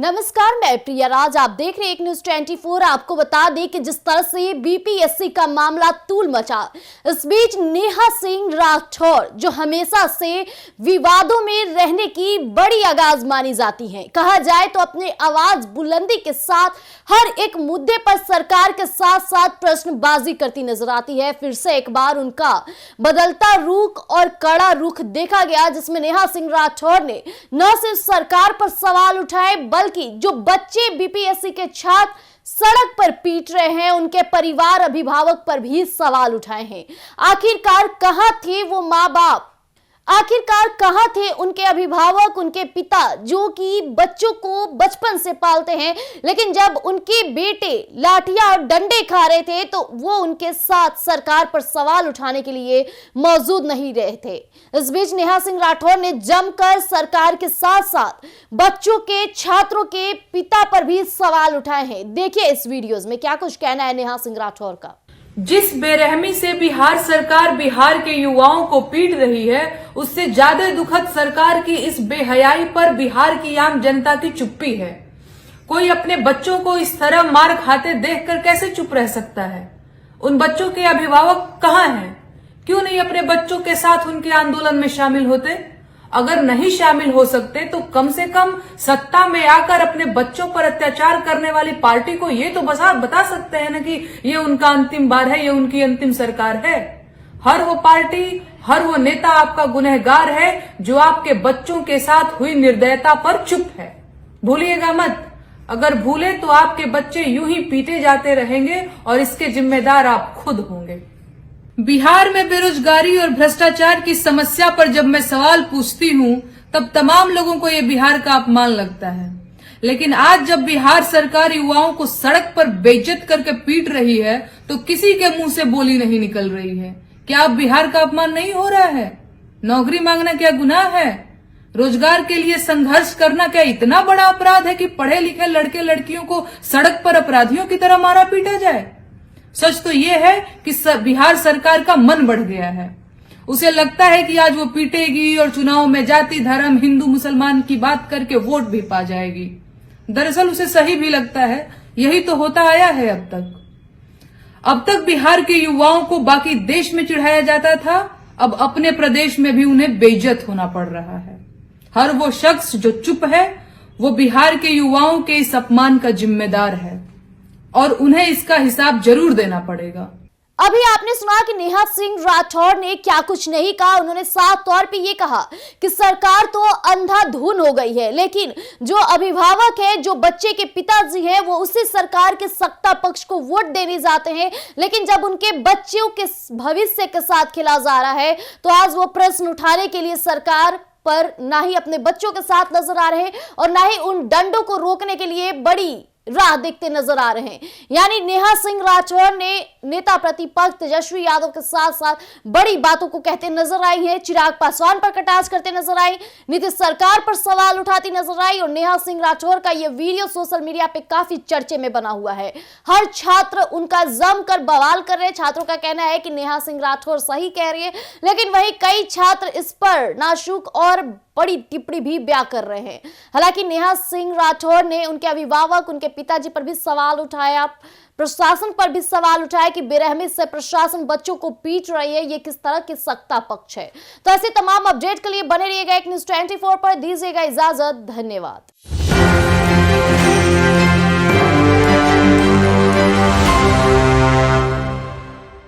नमस्कार, मैं प्रिया राज। आप देख रहे हैं एक न्यूज 24। आपको बता दें कि जिस तरह से बीपीएससी का मामला तूल मचा, इस बीच नेहा सिंह राठौर जो हमेशा से विवादों में रहने की बड़ी आगाज मानी जाती हैं, कहा जाए तो अपने आवाज बुलंदी के साथ हर एक मुद्दे पर सरकार के साथ साथ प्रश्नबाजी करती नजर आती है। फिर से एक बार उनका बदलता रुख और कड़ा रुख देखा गया, जिसमें नेहा सिंह राठौर ने न सिर्फ सरकार पर सवाल उठाए बल्कि जो बच्चे बीपीएससी के छात्र सड़क पर पीट रहे हैं उनके परिवार अभिभावक पर भी सवाल उठाए हैं। आखिरकार कहां थे वो माँ बाप, आखिरकार कहां थे उनके अभिभावक, उनके पिता जो कि बच्चों को बचपन से पालते हैं, लेकिन जब उनके बेटे लाठियां और डंडे खा रहे थे तो वो उनके साथ सरकार पर सवाल उठाने के लिए मौजूद नहीं रहे थे। इस बीच नेहा सिंह राठौर ने जमकर सरकार के साथ साथ बच्चों के, छात्रों के पिता पर भी सवाल उठाए हैं। देखिए इस वीडियोज में क्या कुछ कहना है नेहा सिंह राठौर का। जिस बेरहमी से बिहार सरकार बिहार के युवाओं को पीट रही है, उससे ज्यादा दुखद सरकार की इस बेहयाई पर बिहार की आम जनता की चुप्पी है। कोई अपने बच्चों को इस तरह मार खाते देखकर कैसे चुप रह सकता है? उन बच्चों के अभिभावक कहाँ हैं? क्यों नहीं अपने बच्चों के साथ उनके आंदोलन में शामिल होते? अगर नहीं शामिल हो सकते तो कम से कम सत्ता में आकर अपने बच्चों पर अत्याचार करने वाली पार्टी को ये तो बता सकते हैं ना कि ये उनका अंतिम बार है, ये उनकी अंतिम सरकार है। हर वो पार्टी, हर वो नेता आपका गुनहगार है जो आपके बच्चों के साथ हुई निर्दयता पर चुप है। भूलिएगा मत, अगर भूले तो आपके बच्चे यूं ही पीटे जाते रहेंगे और इसके जिम्मेदार आप खुद होंगे। बिहार में बेरोजगारी और भ्रष्टाचार की समस्या पर जब मैं सवाल पूछती हूँ तब तमाम लोगों को ये बिहार का अपमान लगता है, लेकिन आज जब बिहार सरकार युवाओं को सड़क पर बेइज्जत करके पीट रही है तो किसी के मुंह से बोली नहीं निकल रही है। क्या अब बिहार का अपमान नहीं हो रहा है? नौकरी मांगना क्या गुनाह है? रोजगार के लिए संघर्ष करना क्या इतना बड़ा अपराध है कि पढ़े लिखे लड़के लड़कियों को सड़क पर अपराधियों की तरह मारा पीटा जाए? सच तो यह है कि बिहार सरकार का मन बढ़ गया है। उसे लगता है कि आज वो पीटेगी और चुनाव में जाति, धर्म, हिंदू मुसलमान की बात करके वोट भी पा जाएगी। दरअसल उसे सही भी लगता है, यही तो होता आया है अब तक बिहार के युवाओं को बाकी देश में चिढ़ाया जाता था, अब अपने प्रदेश में भी उन्हें बेइज्जत होना पड़ रहा है। हर वो शख्स जो चुप है वो बिहार के युवाओं के इस अपमान का जिम्मेदार है और उन्हें इसका हिसाब जरूर देना पड़ेगा। अभी आपने सुना कि नेहा सिंह राठौर ने क्या कुछ नहीं कहा। उन्होंने साफ तौर पे ये कहा कि सरकार तो अंधाधुन हो गई है, लेकिन जो अभिभावक है, जो बच्चे के पिताजी हैं, वो उसी सरकार के सत्ता पक्ष को वोट देने जाते हैं, लेकिन जब उनके बच्चों के भविष्य के साथ खेला जा रहा है तो आज वो प्रश्न उठाने के लिए सरकार पर ना ही अपने बच्चों के साथ नजर आ रहे हैं और ना ही उन डंडों को रोकने के लिए बड़ी राह देखते नजर आ रहे हैं। यानी नेहा सिंह राठौर ने नेता प्रतिपक्ष तेजस्वी यादव के साथ साथ बड़ी बातों को कहते नजर आई है। चिराग पासवान पर कटाक्ष करते नजर आई, नीतीश सरकार पर सवाल उठाती नजर आई और नेहा सिंह राठौर का यह वीडियो सोशल मीडिया पे काफी चर्चे में बना हुआ है। हर छात्र उनका जमकर बवाल कर रहे हैं। छात्रों का कहना है कि नेहा सिंह राठौर सही कह रही है, लेकिन वहीं कई छात्र इस पर नाशुक और बड़ी टिप्पणी भी बयां कर रहे हैं। हालांकि नेहा सिंह राठौर ने उनके अभिभावक, उनके पिताजी पर भी सवाल उठाया, प्रशासन पर भी सवाल उठाया कि बेरहमी से प्रशासन बच्चों को पीट रही है, ये किस तरह की सत्ता पक्ष है। तो ऐसे तमाम अपडेट के लिए बने रहिएगा एक न्यूज 24 पर। दीजिएगा इजाजत, धन्यवाद।